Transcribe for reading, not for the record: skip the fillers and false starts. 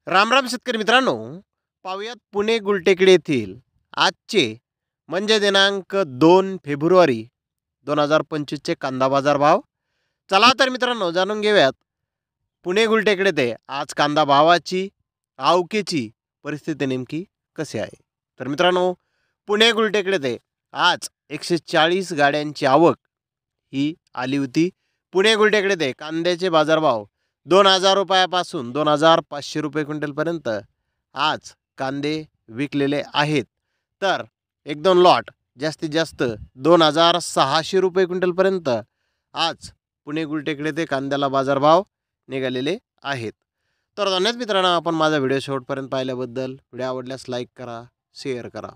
रामराम शेतकरी मित्रांनो, पाहुयात पुणे गुलटेकडी येथील आजचे म्हणजे दिनांक 2 फेब्रुवारी 2025चे कांदा बाजार भाव. चला तर मित्रांनो जाणून घेऊयात पुणे गुलटेकडी ते आज कांदा भावाची आवकेची परिस्थिती नेमकी कशी आहे. तर मित्रांनो, पुणे गुलटेकडी ते आज 140 गाड्यांची आवक ही आली होती. पुणे गुलटेकडी ते कांद्याचे बाजारभाव 2000 रुपयापासून 2500 रुपये क्विंटलपर्यंत आज कांदे विकलेले आहेत. तर 1-2 लॉट जास्तीत जास्त 2600 रुपये क्विंटलपर्यंत आज पुणे गुलटेकडी ते कांद्याला बाजारभाव निघालेले आहेत. तर धन्यवाद मित्रांनो, आपण माझा व्हिडिओ शेवटपर्यंत पाहिल्याबद्दल. व्हिडिओ आवडल्यास लाईक करा, शेअर करा.